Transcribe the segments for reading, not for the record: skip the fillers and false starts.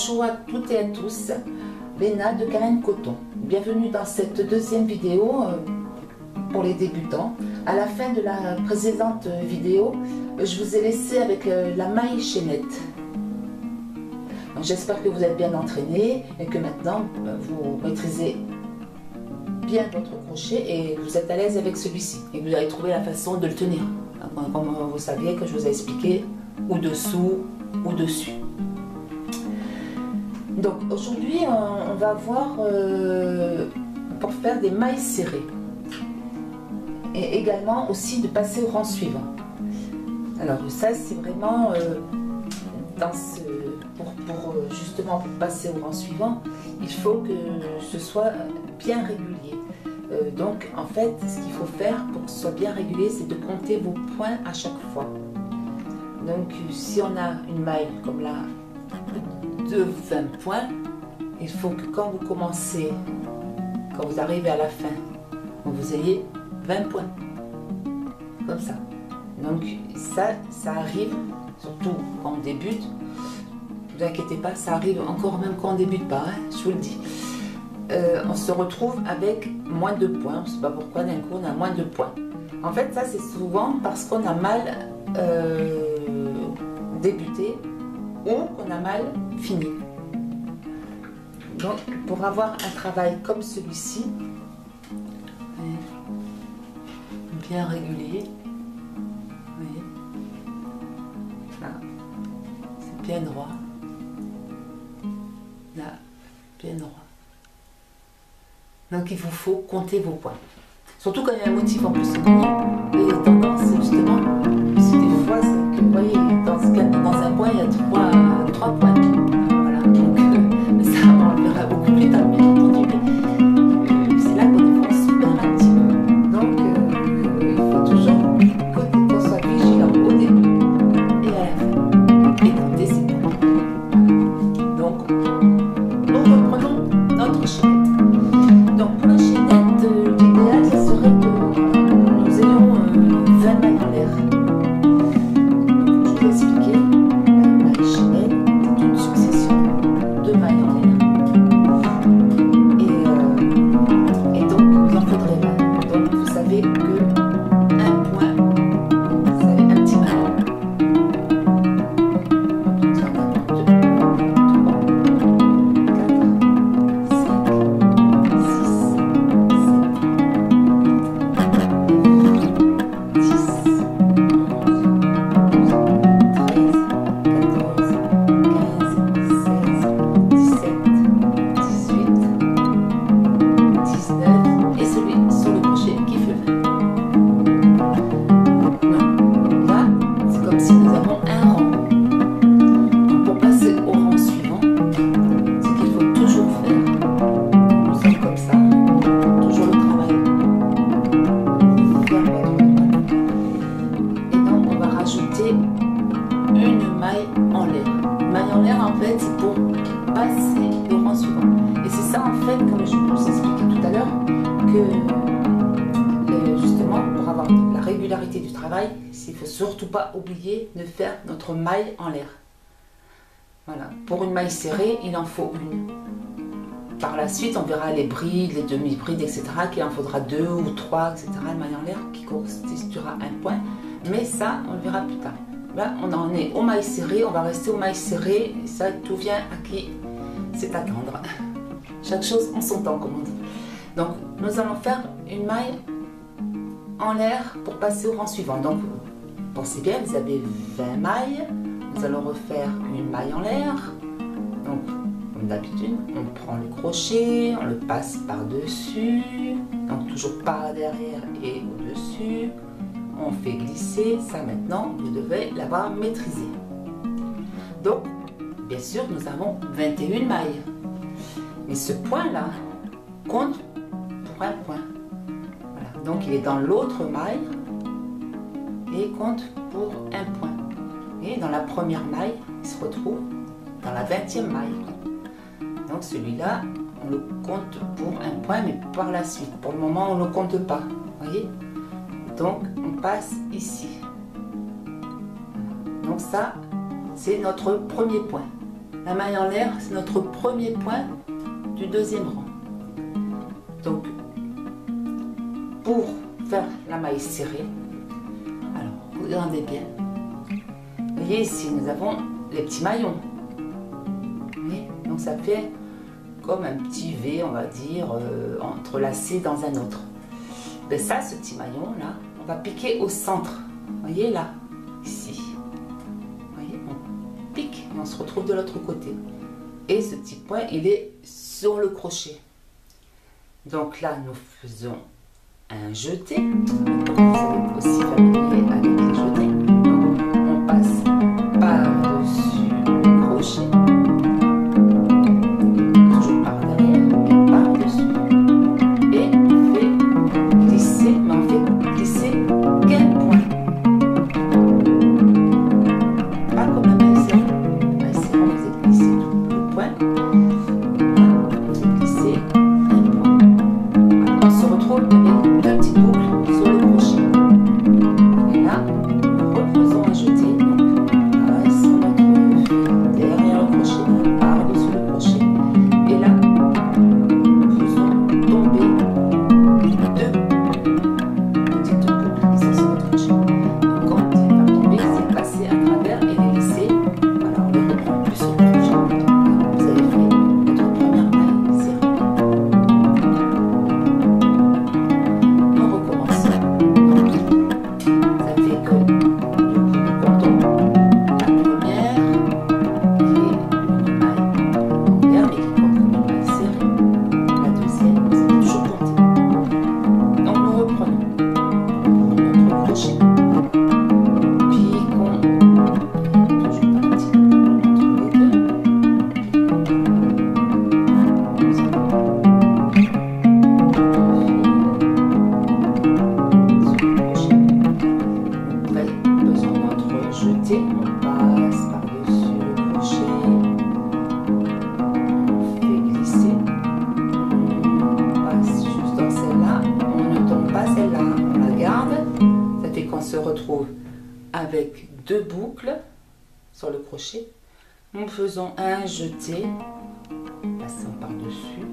Bonjour à toutes et à tous, Léna de Canne Coton. Bienvenue dans cette deuxième vidéo pour les débutants. À la fin de la précédente vidéo, je vous ai laissé avec la maille chaînette. J'espère que vous êtes bien entraînés et que maintenant vous maîtrisez bien votre crochet et vous êtes à l'aise avec celui-ci. Et vous avez trouvé la façon de le tenir, comme vous saviez que je vous ai expliqué, ou dessous ou dessus. Donc aujourd'hui on va voir pour faire des mailles serrées et également aussi de passer au rang suivant. Alors ça c'est vraiment pour justement passer au rang suivant, il faut que ce soit bien régulier. Donc en fait ce qu'il faut faire pour que ce soit bien régulier, c'est de compter vos points à chaque fois. Donc si on a une maille comme là de 20 points, il faut que quand vous commencez, quand vous arrivez à la fin, vous ayez 20 points, comme ça. Donc ça arrive, surtout quand on débute, ne vous inquiétez pas, ça arrive encore même quand on ne débute pas, hein, je vous le dis. On se retrouve avec moins de points, on ne sait pas pourquoi d'un coup on a moins de points. En fait ça c'est souvent parce qu'on a mal débuté ou qu'on a mal fini. Donc pour avoir un travail comme celui-ci, bien régulier, vous voyez, là c'est bien droit, là bien droit. Donc il vous faut compter vos points, surtout quand il y a un motif en plus. Il y a tendance justement, parce que des fois c'est que vous voyez dans un point il y a trois points. Voilà, donc ça on le verra beaucoup plus tard bien entendu, mais c'est là qu'on défonce super un petit peu. Donc il faut toujours qu'on soit vigilant au début et à la fin et compter ses points. Donc nous reprenons notre chaînette. Donc pour la chaînette, l'idéal ça serait que nous ayons 20 mailles en l'air. Donc je vous ai expliqué, la maille chaînette est une succession de mailles en l'air. Et donc vous en faudrez 20. Donc vous savez que un point, c'est un petit maillon. Donc ça en a 2, 3, 4, du travail, il ne faut surtout pas oublier de faire notre maille en l'air. Voilà, pour une maille serrée, il en faut une. Par la suite, on verra les brides, les demi-brides, etc., qu'il en faudra 2 ou 3, etc., de maille en l'air qui constituera un point. Mais ça, on le verra plus tard. Là, on en est aux mailles serrées, on va rester aux mailles serrées, et ça, tout vient à qui c'est attendre. Chaque chose en son temps, comme on dit. Donc, nous allons faire une maille en l'air pour passer au rang suivant. Donc pensez bien, vous avez 20 mailles, nous allons refaire une maille en l'air. Donc comme d'habitude, on prend le crochet, on le passe par dessus, donc toujours par derrière et au dessus, on fait glisser. Ça maintenant vous devez l'avoir maîtrisé. Donc bien sûr nous avons 21 mailles, mais ce point là compte pour un point. Donc il est dans l'autre maille et compte pour un point. Et dans la première maille, il se retrouve dans la 20e maille. Donc celui-là, on le compte pour un point, mais par la suite. Pour le moment, on ne le compte pas. Voyez? Donc on passe ici. Donc ça, c'est notre premier point. la maille en l'air, c'est notre premier point du deuxième rang. Donc, pour faire la maille serrée, alors regardez bien. Vous voyez ici, nous avons les petits maillons. Vous voyez, donc ça fait comme un petit V, on va dire, entrelacé dans un autre. Ben ça, ce petit maillon là, on va piquer au centre. Vous voyez là, ici. Vous voyez, on pique et on se retrouve de l'autre côté. Et ce petit point, il est sur le crochet. Donc là, nous faisons un jeté. Vous savez aussi familier avec les jetés. Donc, on passe par-dessus le crochet. Toujours par derrière et par-dessus. Et on fait glisser, mais on fait glisser qu'un point. Pas comme la maille serrée. La maille serrée, on faisait glisser tout le point. On fait glisser un point. Voilà. On se retrouve avec deux petites boucles sur le crochet. Et là, nous refaisons un jeté. Donc, passons notre fil derrière le crochet, par-dessus le crochet. Et là, nous faisons tomber deux petites boucles qui sont sur notre crochet. Donc, quand on va tomber, c'est passer à travers et les lisser. Voilà, on les reprend plus sur le crochet. Vous avez fait votre première maille serrée. On recommence. Donc, ça fait que quand on la première qui est une maille en l'air mais qui compte comme une maille serrée, la deuxième, c'est toujours compté. Donc nous reprenons notre crochet, piquons, toujours un petit peu entre les deux, faisons notre jeté, on passe par-dessus le crochet, on fait glisser, on passe juste dans celle-là, on ne tombe pas celle-là, on la garde, ça fait qu'on se retrouve avec deux boucles sur le crochet, nous faisons un jeté, passons par-dessus,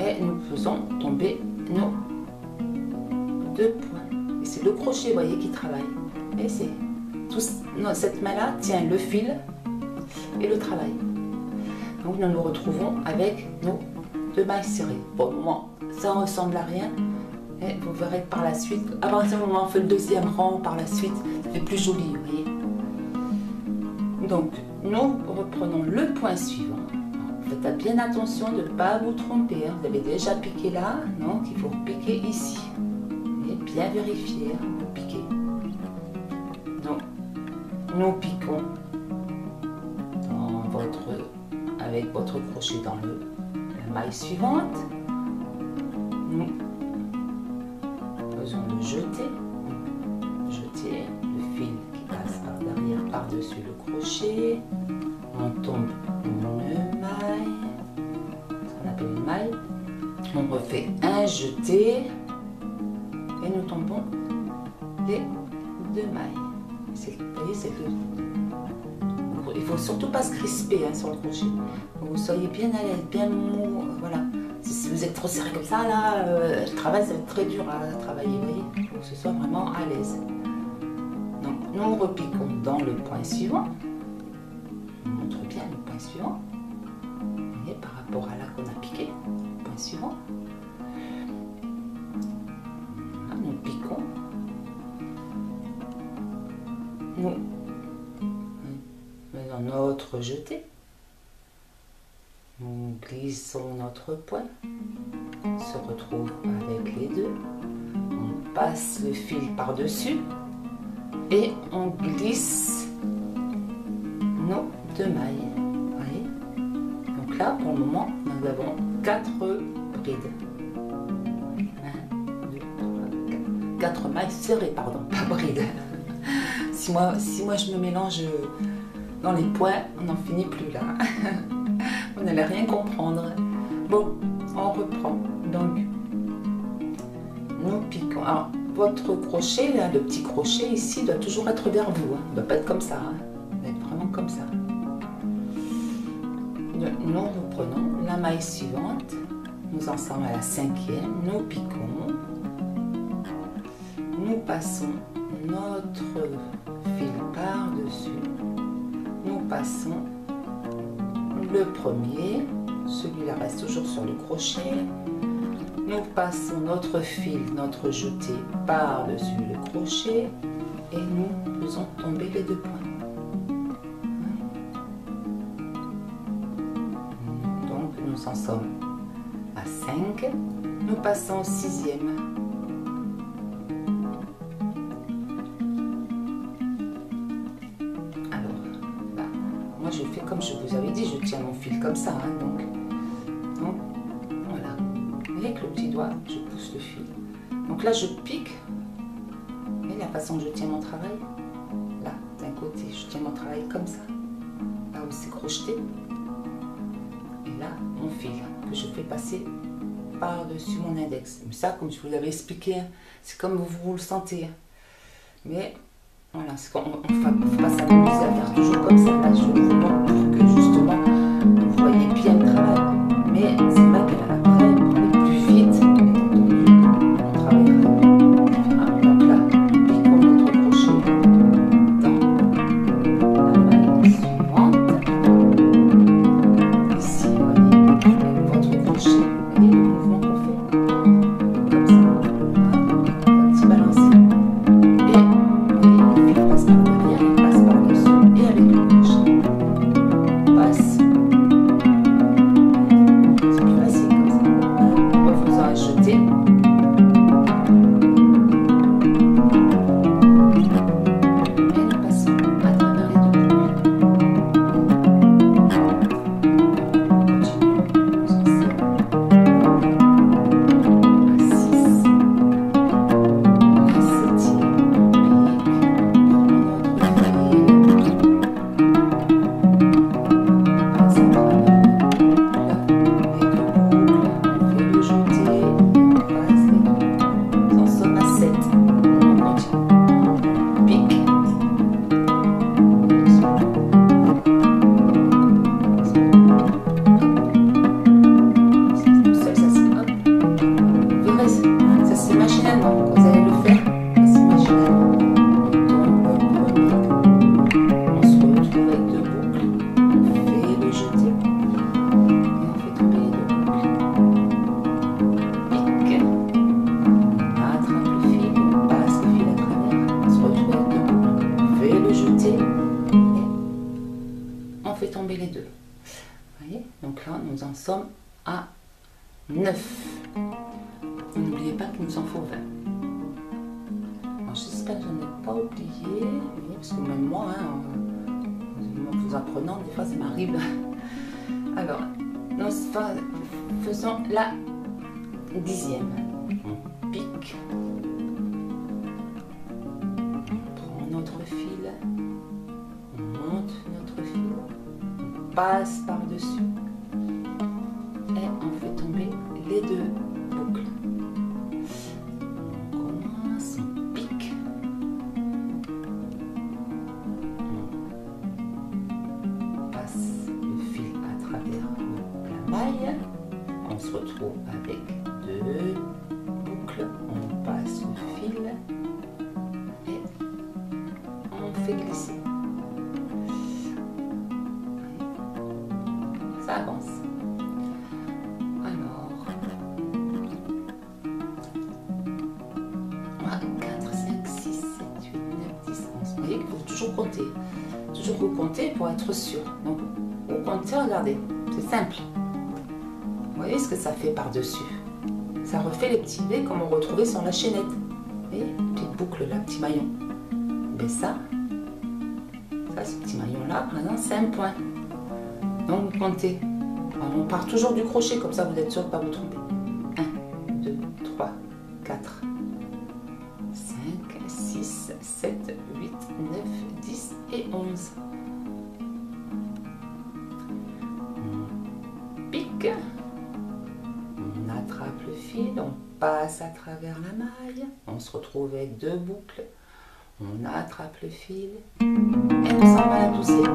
et nous faisons tomber nos deux points. Et c'est le crochet, vous voyez, qui travaille. Et c'est tout, non, cette main-là tient le fil et le travail. Donc nous nous retrouvons avec nos deux mailles serrées. Pour le moment, ça ne ressemble à rien. Et vous verrez que par la suite, à partir du moment où on fait le deuxième rang, par la suite, c'est plus joli, vous voyez. Donc, nous reprenons le point suivant. Faites bien attention de ne pas vous tromper. Vous avez déjà piqué là, donc il faut piquer ici. Et bien vérifier, vous piquez. Donc, nous piquons dans avec votre crochet dans la maille suivante. Nous faisons le jeté. Jeter le fil qui passe par derrière, par-dessus le crochet. On tombe une maille, ce qu'on appelle une maille. On refait un jeté et nous tombons les deux mailles. Vous voyez, c'est il faut surtout pas se crisper sur le crochet. Faut que vous soyez bien à l'aise, bien mou. Voilà. Si vous êtes trop serré comme ça, là, le travail, ça va être très dur à travailler. Vous voyez, il faut que ce soit vraiment à l'aise. Donc, nous repiquons dans le point suivant. Je vous montre bien le point suivant. Vous voyez, par rapport à là qu'on a piqué, point suivant. Là, nous piquons. Nous faisons notre jeté. Nous glissons notre point. On se retrouve avec les deux. On passe le fil par-dessus. Et on glisse nos deux mailles. Vous voyez? Donc là, pour le moment, nous avons 4 brides. 1, 2, 3, 4 mailles serrées, pardon, pas brides. Si moi je me mélange dans les points, on n'en finit plus là. Vous n'allez rien comprendre. Bon, on reprend. Donc, nous piquons. Alors, votre crochet, là, le petit crochet ici, doit toujours être vers vous. Hein. Il ne doit pas être comme ça. Hein. Il doit être vraiment comme ça. Nous reprenons la maille suivante. Nous en sommes à la 5e. Nous piquons. Nous passons notre fil par-dessus. Nous passons le premier. Celui-là reste toujours sur le crochet. Nous passons notre fil, notre jeté par-dessus le crochet et nous faisons tomber les 2 points. Donc nous en sommes à 5. Nous passons au 6e. Alors là, moi je fais comme je vous avais dit, je tiens mon fil comme ça. Hein, donc voilà. Avec le petit doigt, je pousse le fil. Donc là, je pique. Vous voyez la façon dont je tiens mon travail? Là, d'un côté, je tiens mon travail comme ça. Là où c'est crocheté. Et là, mon fil que je fais passer par-dessus mon index. Mais ça, comme je vous l'avais expliqué, c'est comme vous le sentez. Mais voilà, il ne faut pas s'amuser à faire toujours comme ça. Là, je vous montre pour que justement, vous voyez bien le travail. Mais c'est vrai qu'après, pour aller plus vite, on travaillera différemment. Donc là, nous piquons notre crochet dans la maille suivante. Ici, vous voyez, avec votre crochet, vous voyez le mouvement qu'on fait. Comme ça, un petit balancier. Et vous voyez, le fil passe par derrière, il passe par dessus. Et avec le crochet, on passe. Jeter. Et nous passons à travers les 2 boucles. On continue, nous en sommes à 6. La 7e pique, notre fil, passe à travers les 2 boucles, on fait le jeter. Nous en sommes à 7. On continue. Pique. Tout seul, ça se hop. Vous verrez, ça c'est machinalement. Quand vous allez le faire, ça c'est machinalement. On se retrouve avec 2 boucles. On fait le jeter. Et on fait tomber les 2 boucles. Pique. Attrape le fil, passe le fil à travers, on se retrouve avec 2 boucles, on fait le jeter et on fait tomber les 2. Vous voyez? Donc là, nous en sommes à 9. N'oubliez pas qu'il nous en faut 20. Alors j'espère que je n'en ai pas oublié, parce que même moi, en vous apprenant, des fois ça m'arrive. Alors, nous faisons la 10e. On pique, on prend notre fil, on monte notre fil, on passe par-dessus et on fait tomber les 2 boucles. On commence, on pique, on passe le fil à travers la maille, on se retrouve avec 2 boucles, on passe le fil et on fait glisser. Ça avance. Alors, 4, 5, 6, 7, 8, 9, 10, 11. Vous voyez qu'il faut toujours compter. Toujours recompter pour être sûr. Donc, vous comptez, regardez. C'est simple. Vous voyez ce que ça fait par-dessus? Ça refait les petits V comme on retrouvait sur la chaînette. Vous voyez, petite boucle là, petit maillon. Mais ça ce petit maillon là, par exemple, c'est un point. Donc vous comptez. Alors, on part toujours du crochet, comme ça vous êtes sûr de ne pas vous tromper. 1, 2, 3, 4, 5, 6, 7, 8, 9, 10 et 11. On pique. On attrape attrape le fil, on passe à travers la maille, on se retrouve avec 2 boucles, on attrape le fil et nous s'en va adoucir.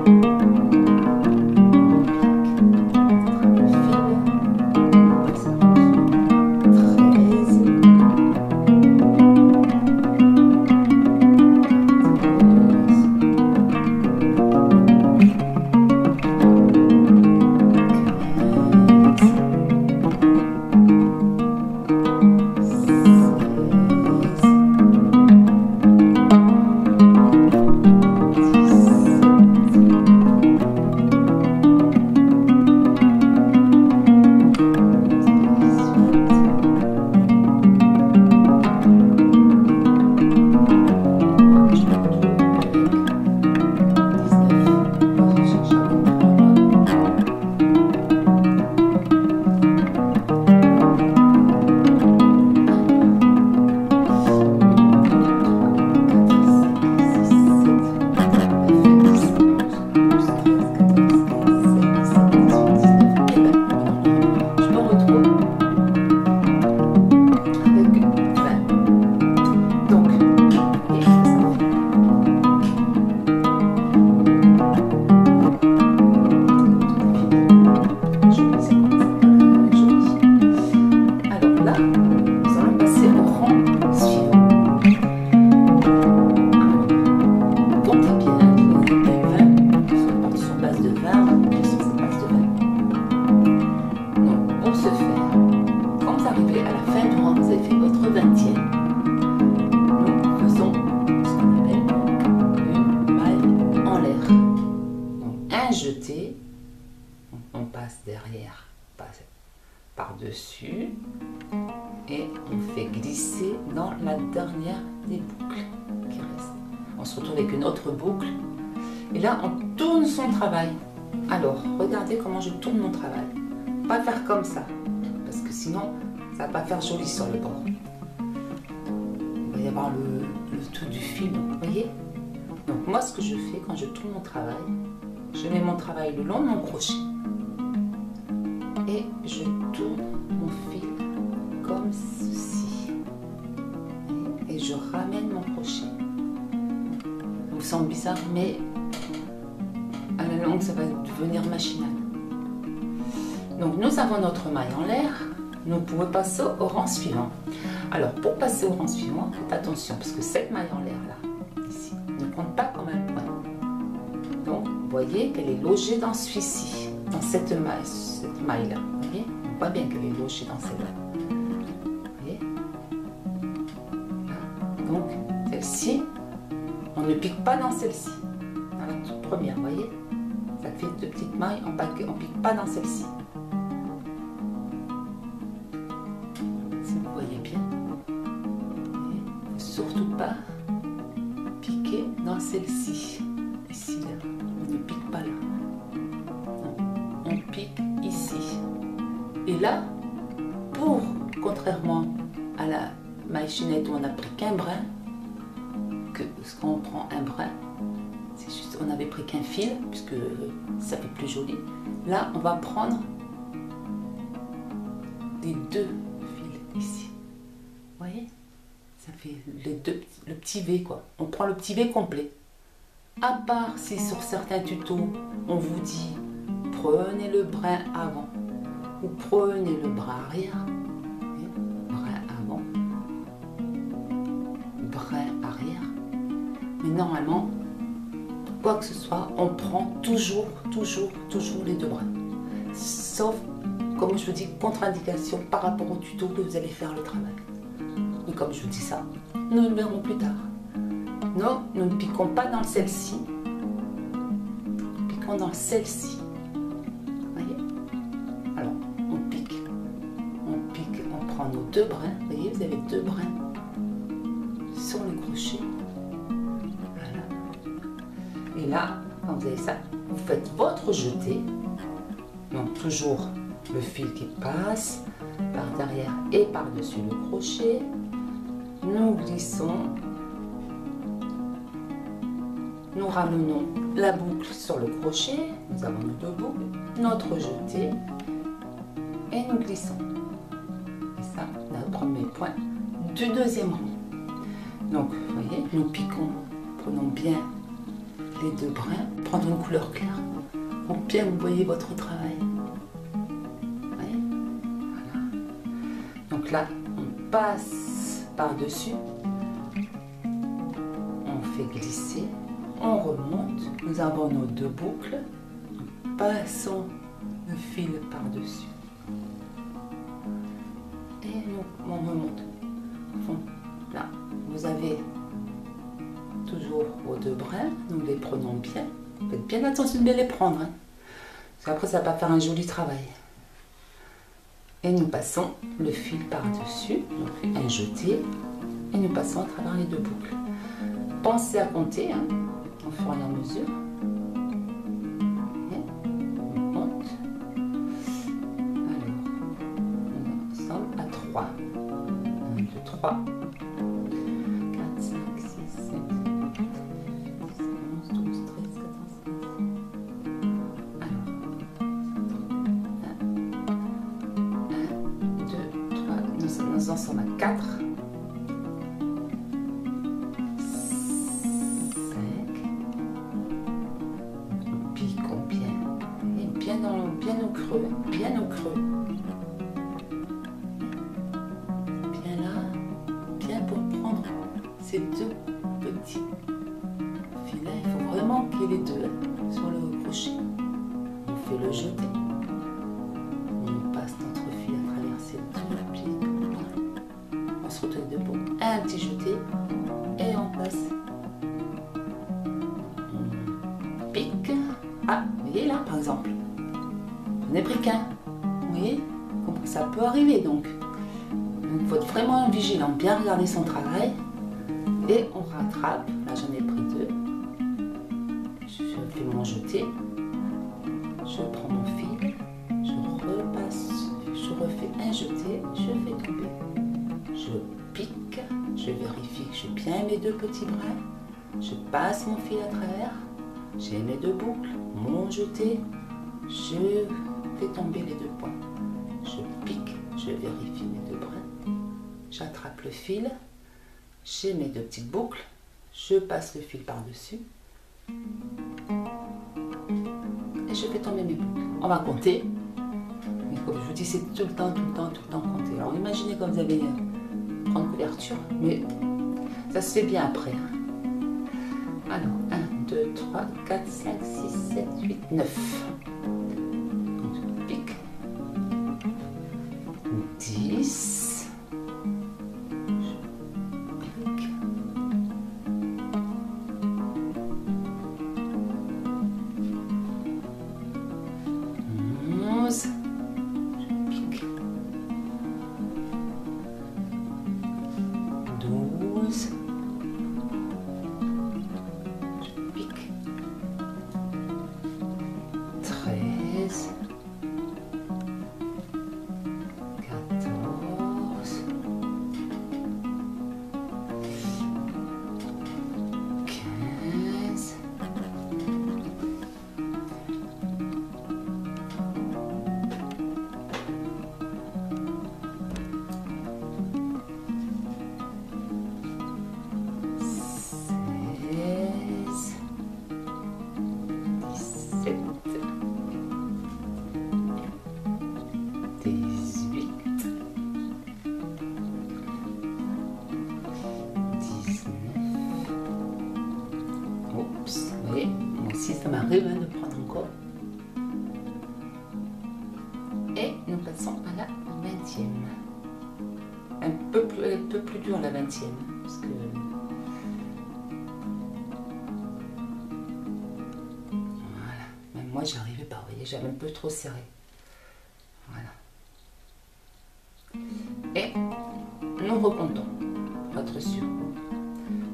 Jeté, on passe derrière, passe par-dessus et on fait glisser dans la dernière des boucles qui restent. On se retrouve avec une autre boucle et là on tourne son travail. Alors regardez comment je tourne mon travail, pas faire comme ça parce que sinon ça va pas faire joli sur le bord. Il va y avoir le tout du fil, vous voyez. Donc moi ce que je fais quand je tourne mon travail, je mets mon travail le long de mon crochet et je tourne mon fil comme ceci et je ramène mon crochet. Ça vous semble bizarre, mais à la longue ça va devenir machinal. Donc nous avons notre maille en l'air, nous pouvons passer au rang suivant. Alors pour passer au rang suivant, faites attention parce que cette maille en l'air là, ici, ne compte pas comme un point. Donc vous voyez qu'elle est logée dans celui-ci, dans cette maille là. Vous voyez, on voit bien qu'elle est logée dans celle-là. Vous voyez, là. Donc celle-ci, on ne pique pas dans celle-ci, dans la toute première, vous voyez. Ça fait 2 petites mailles, on ne pique pas dans celle-ci. Si vous voyez bien, il ne faut surtout pas piquer dans celle-ci. Ici, là, on ne pique pas là. Non, on pique ici. Et là, contrairement à la maille chaînette où on n'a pris qu'un brin, quand on prend un brin, c'est juste, on n'avait pris qu'un fil, puisque ça fait plus joli. Là, on va prendre les 2 fils ici. Vous voyez? Ça fait le petit V, quoi. On prend le petit V complet. À part si sur certains tutos, on vous dit prenez le brin avant ou prenez le brin arrière. Brin avant, brin arrière. Mais normalement, quoi que ce soit, on prend toujours les 2 brins. Sauf, comme je vous dis, contre-indication par rapport au tuto que vous allez faire le travail. Et comme je vous dis ça, nous le verrons plus tard. Non, nous ne piquons pas dans celle-ci. Nous piquons dans celle-ci. Voyez? Alors, on pique, on prend nos 2 brins. Vous voyez, vous avez 2 brins sur le crochet. Voilà. Et là, quand vous avez ça, vous faites votre jeté. Donc, toujours le fil qui passe par derrière et par-dessus le crochet. Nous glissons. Nous ramenons la boucle sur le crochet, nous avons nos 2 boucles, notre jeté et nous glissons. ça, notre premier point du deuxième rang. Donc, vous voyez, nous piquons, prenons bien les deux brins, prendre une couleur claire pour bien vous voyez votre travail. Vous voyez, voilà. Donc là, on passe par-dessus, on fait glisser, on remonte, nous avons nos deux boucles, nous passons le fil par-dessus et on remonte. Là, vous avez toujours vos deux brins, nous les prenons bien. Faites bien attention de bien les prendre, hein, parce qu'après ça va pas faire un joli travail. Et nous passons le fil par-dessus, donc un jeté, et nous passons à travers les deux boucles. Pensez à compter, hein, au fur et à mesure. Et on monte. Alors, nous sommes à 3. 1, 2, 3. 4, 5, 6, 7, 8, 10, 11, 12, 13, 14, 15. Alors, 1, 2, 3, nous en sommes à 4. 5. Nous piquons bien. Et bien au creux. Bien au creux. Bien là. Bien pour prendre ces deux petits filets. Il faut vraiment qu'il y ait les deux sur le crochet. On fait le jeté. On passe notre fil à travers ces deux pieds. On se retrouve debout. Un petit jeté. Et on passe. On pique. Ah, vous voyez là par exemple. On n'est pris qu'un. Vous voyez? Ça peut arriver donc. Il faut être vraiment vigilant, bien regarder son travail. Et on rattrape. Là j'en ai pris deux. Je fais mon jeté. Je prends mon fil. Je repasse. Je refais un jeté. Je fais tomber. Je pique. Je vérifie que j'ai bien mes deux petits brins. Je passe mon fil à travers. J'ai mes deux boucles. Mon jeté. Je fais tomber les deux points. Je pique. Je vérifie mes deux brins. J'attrape le fil, j'ai mes deux petites boucles, je passe le fil par-dessus et je fais tomber mes boucles. On va compter, mais comme je vous dis, c'est tout le temps compter. Alors imaginez quand vous avez une grande couverture, mais ça se fait bien après. Alors, 1, 2, 3, 4, 5, 6, 7, 8, 9. Donc je pique. 10. 11, je pique. 12, je pique. 13, 14, 15. 17, 18, 19. Oups, vous voyez, moi aussi ça m'arrive de prendre encore. Et nous passons à la 20e. Un peu plus dur la 20e, parce que voilà, même moi j'arrivais pas, vous voyez, j'avais un peu trop serré. Voilà. Et nous recomptons, pour être sûr.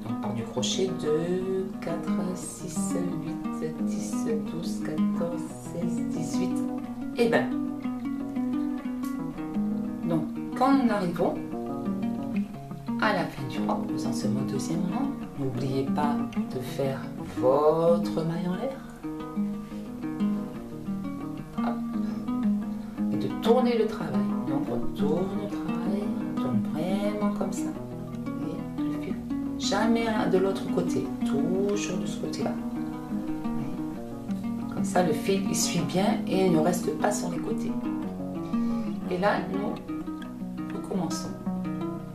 Donc par du crochet 2, 4, 6, 8, 10, 12, 14, 16, 18 et 20. Donc quand nous arrivons à la fin du rang, nous en sommes au deuxième rang. N'oubliez pas de faire votre maille en l'air. Et de tourner le travail. Donc on tourne le travail. jamais de l'autre côté, toujours de ce côté-là. Comme ça, le fil il suit bien et il ne reste pas sur les côtés. Et là, nous recommençons.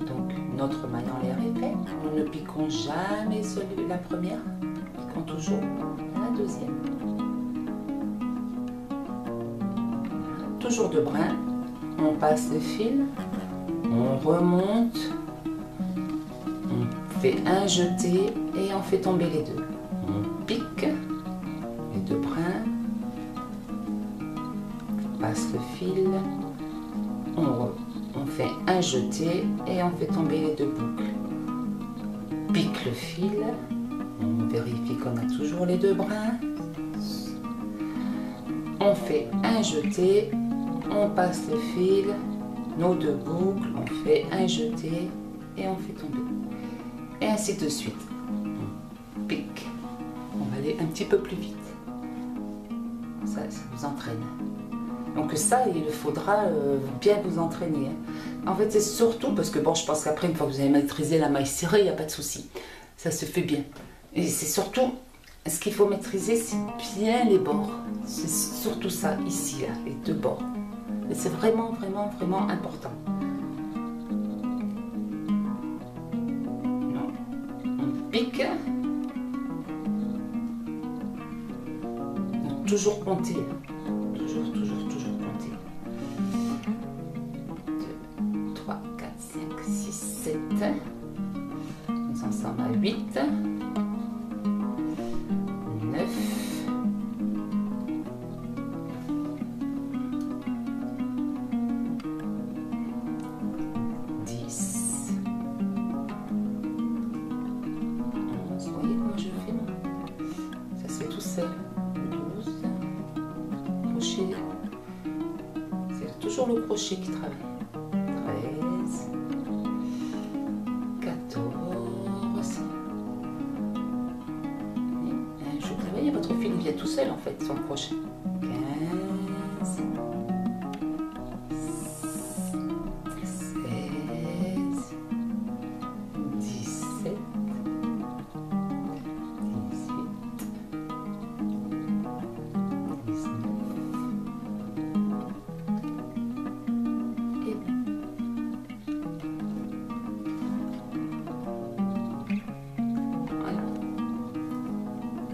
Donc, notre maille en l'air est faite. Nous ne piquons jamais sur la première, nous piquons toujours la deuxième. Toujours de brin, on passe le fil, on remonte, on fait un jeté et on fait tomber les deux. On pique les deux brins, on passe le fil, on fait un jeté et on fait tomber les deux boucles. Pique le fil, on vérifie qu'on a toujours les deux brins. On fait un jeté, on passe le fil, nos deux boucles, on fait un jeté et on fait tomber. Et ainsi de suite. On pique. On va aller un petit peu plus vite. Ça vous entraîne. Donc ça, il faudra bien vous entraîner. En fait, c'est surtout parce que, bon, je pense qu'après, une fois que vous avez maîtrisé la maille serrée, il n'y a pas de souci. Ça se fait bien. Et c'est surtout, ce qu'il faut maîtriser, c'est bien les bords. C'est surtout ça, ici, là, les deux bords. Et c'est vraiment, vraiment, vraiment important. Non. On pique. Donc, toujours compter. Toujours, toujours, toujours compter. 2, 3, 4, 5, 6, 7. Nous en sommes à 8. 9. 10. 11. Vous voyez comment je fais moi? Ça se fait tout seul. 12. Crochet. C'est toujours le crochet qui travaille. 13. 14. Et vous voyez, votre fil vient tout seul en fait, son crochet. 15. 16. 17. 18.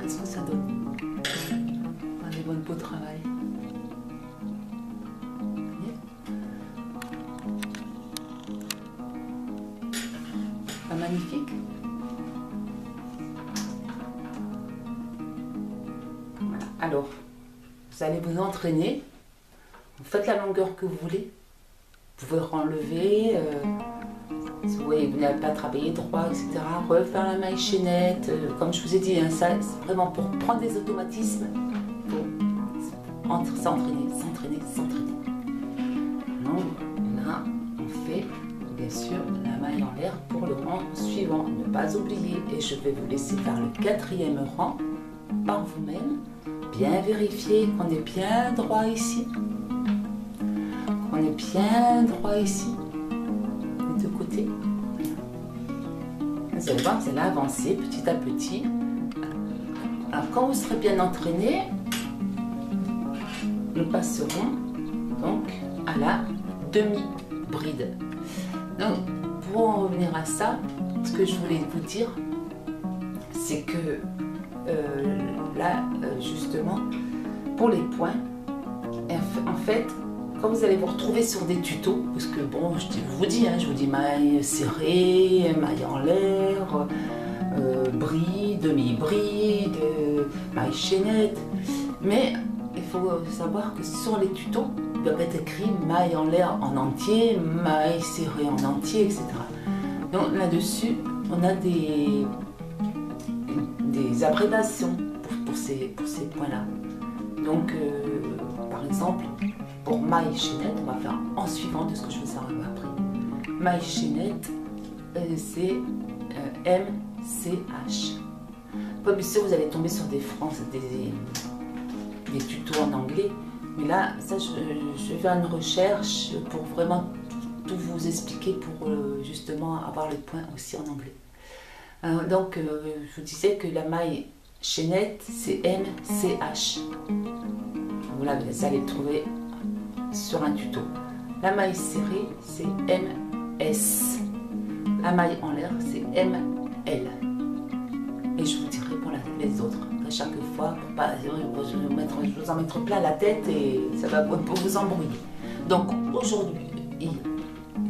Qu'est-ce que ça donne? Des bonnes beaux travail. Pas magnifique? Voilà. Alors, vous allez vous entraîner. Vous faites la longueur que vous voulez. Vous pouvez enlever. Si vous voyez, vous n'avez pas travaillé droit, etc. Refaire la maille chaînette. Comme je vous ai dit, hein, ça c'est vraiment pour prendre des automatismes. Pour s'entraîner, s'entraîner, s'entraîner. Donc là, on fait bien sûr la maille en l'air pour le rang suivant. Ne pas oublier, et je vais vous laisser faire le 4e rang par vous-même. Bien vérifier qu'on est bien droit ici. Qu'on est bien droit ici. Les deux côtés. Vous allez voir, vous allez avancer petit à petit. Alors quand vous serez bien entraîné, nous passerons donc à la demi-bride. Donc pour en revenir à ça, ce que je voulais vous dire, c'est que là justement pour les points, en fait quand vous allez vous retrouver sur des tutos, parce que bon, je vous dis maille serrée, maille en l'air, bride, demi-bride, maille chaînette, mais il faut savoir que sur les tutos, il doit être écrit maille en l'air en entier, maille serrée en entier, etc. Donc là-dessus, on a des abréviations pour ces points-là. Donc, par exemple, pour maille chaînette, on va faire en suivant de ce que je vous ai appris. Maille chaînette, c'est MCH. Bien sûr, vous allez tomber sur des tutos en anglais, mais là, ça, je vais faire une recherche pour vraiment tout vous expliquer, pour justement avoir les points aussi en anglais. Donc, je vous disais que la maille chaînette, c'est MCH. Vous allez le trouver sur un tuto. La maille serrée, c'est MS. La maille en l'air, c'est ML. Et je vous dirai pour les autres à chaque fois, pour pas je vous en mettre plein la tête et ça va vous embrouiller. Donc aujourd'hui,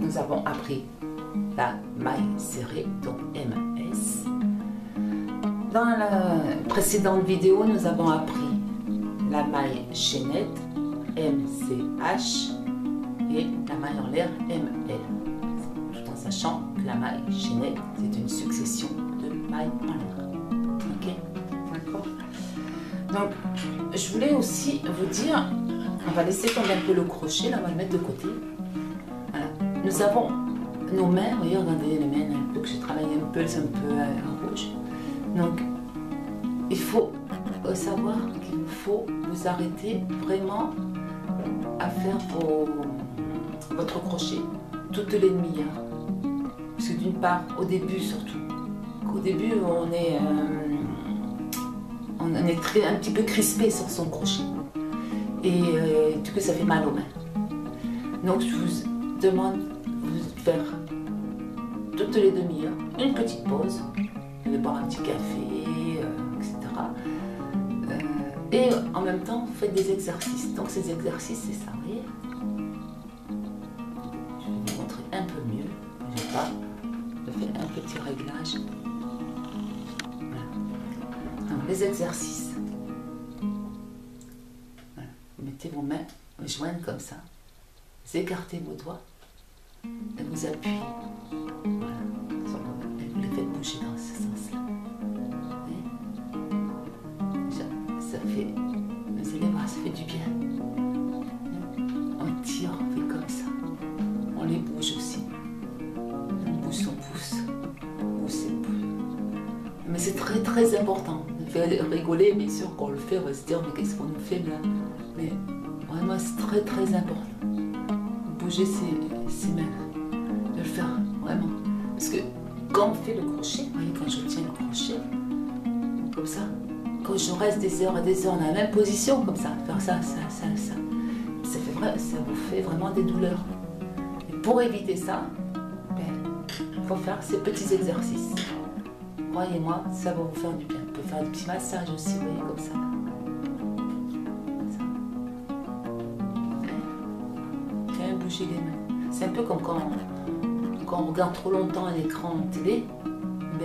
nous avons appris la maille serrée, donc MS. Dans la précédente vidéo, nous avons appris la maille chaînette, MCH, et la maille en l'air, ML. Tout en sachant que la maille chaînette, c'est une succession de mailles en l'air. Ok, d'accord. Donc, je voulais aussi vous dire, on va laisser tomber un peu le crochet, là, on va le mettre de côté. Voilà. Nous avons nos mains, vous voyez, regardez les mains un peu que j'ai travaillé un peu, c'est un peu en rouge. Donc, il faut savoir qu'il faut vous arrêter vraiment à faire votre crochet toutes les demi-heures. Parce que d'une part, au début surtout, qu'au début on est un petit peu crispé sur son crochet. Et du coup ça fait mal aux mains. Donc je vous demande de faire toutes les demi-heures une petite pause, de boire un petit café, etc. Et en même temps, vous faites des exercices. Donc ces exercices, c'est ça, vous voyez. Je vais vous montrer un peu mieux. Je fais un petit réglage. Voilà. Alors, les exercices. Voilà. Vous mettez vos mains jointes comme ça. Vous écartez vos doigts et vous appuyez. Voilà. Sur vos mains. Et vous les faites bouger dans ce sens-là. Ça fait, vous allez voir, ça fait du bien. On tire, on fait comme ça. On les bouge aussi. On bouge son pouce. Bouge ses pouces. Mais c'est très très important. On fait rigoler, bien sûr, quand on le fait, on va se dire, mais qu'est-ce qu'on nous fait là? Mais vraiment, c'est très très important. Bouger ses mains. De le faire, vraiment. Parce que quand on fait le crochet, vous voyez, quand je tiens le crochet, comme ça, quand je reste des heures et des heures dans la même position, comme ça, faire ça, ça vous fait vraiment des douleurs. Et pour éviter ça, il faut faire ces petits exercices. Croyez-moi, ça va vous faire du bien. Vous pouvez faire des petits massages aussi, vous voyez, comme ça. Bien bouger les mains. C'est un peu comme quand on regarde trop longtemps un écran télé,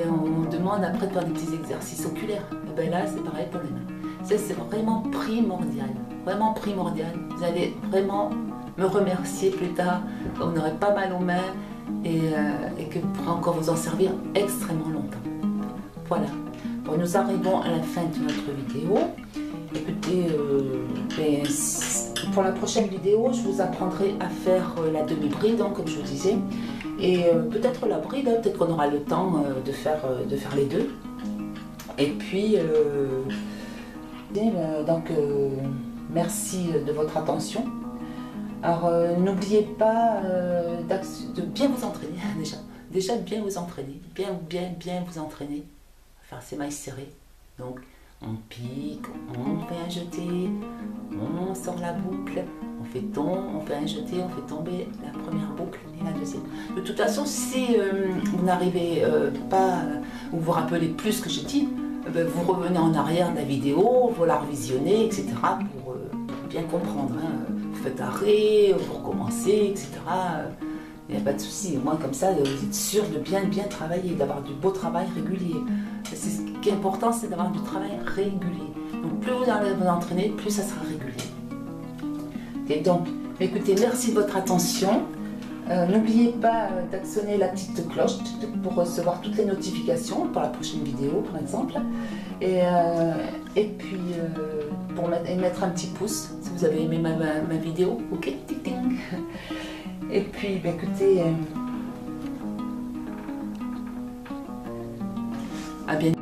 on demande après de faire des petits exercices oculaires. Et bien là, c'est pareil pour les mains. Ça, c'est vraiment primordial. Vraiment primordial. Vous allez vraiment me remercier plus tard quand vous n'aurez pas mal aux mains et que vous pourrez encore vous en servir extrêmement longtemps. Voilà. Bon, nous arrivons à la fin de notre vidéo. Écoutez, pour la prochaine vidéo, je vous apprendrai à faire la demi-bride, donc, comme je vous disais. Et peut-être la bride, hein, peut-être qu'on aura le temps de faire les deux. Et puis, donc, merci de votre attention. Alors, n'oubliez pas de bien vous entraîner, déjà. Déjà, bien vous entraîner. Bien vous entraîner. Faire ces mailles serrées. Donc, on pique, on fait un jeté, on sort la boucle, on fait un jeté, on fait tomber la première boucle et la deuxième. De toute façon, si vous n'arrivez pas, ou vous rappelez plus ce que j'ai dit, vous revenez en arrière de la vidéo, vous la revisionnez, etc. pour bien comprendre. Hein. Vous faites arrêt, vous recommencez, etc. Il n'y a pas de souci. Au moins comme ça, vous êtes sûr de bien travailler, d'avoir du beau travail régulier. Ce qui est important, c'est d'avoir du travail régulier. Donc plus vous allez vous entraîner, plus ça sera régulier. Et donc, écoutez, merci de votre attention. N'oubliez pas d'actionner la petite cloche pour recevoir toutes les notifications pour la prochaine vidéo, par exemple. Et puis, pour mettre un petit pouce si vous avez aimé ma vidéo. Ok, ting ting. Et puis, écoutez, à bientôt.